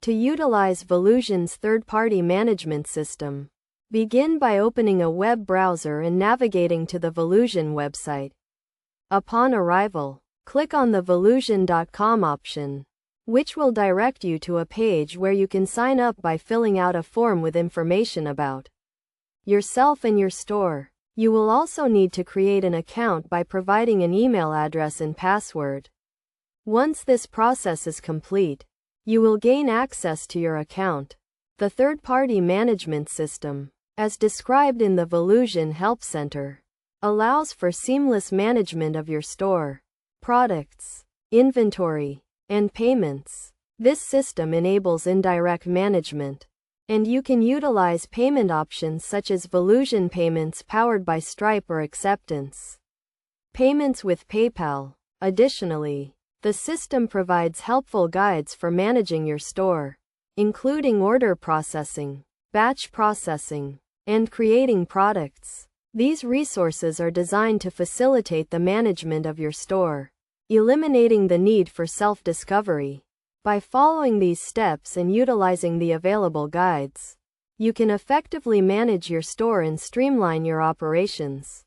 To utilize Volusion's third-party management system, begin by opening a web browser and navigating to the Volusion website. Upon arrival, click on the volusion.com option, which will direct you to a page where you can sign up by filling out a form with information about yourself and your store. You will also need to create an account by providing an email address and password. Once this process is complete, you will gain access to your account. The third-party management system, as described in the Volusion Help Center, allows for seamless management of your store, products, inventory, and payments. This system enables indirect management, and you can utilize payment options such as Volusion payments powered by Stripe or acceptance payments with PayPal. Additionally, the system provides helpful guides for managing your store, including order processing, batch processing, and creating products. These resources are designed to facilitate the management of your store, eliminating the need for self-discovery. By following these steps and utilizing the available guides, you can effectively manage your store and streamline your operations.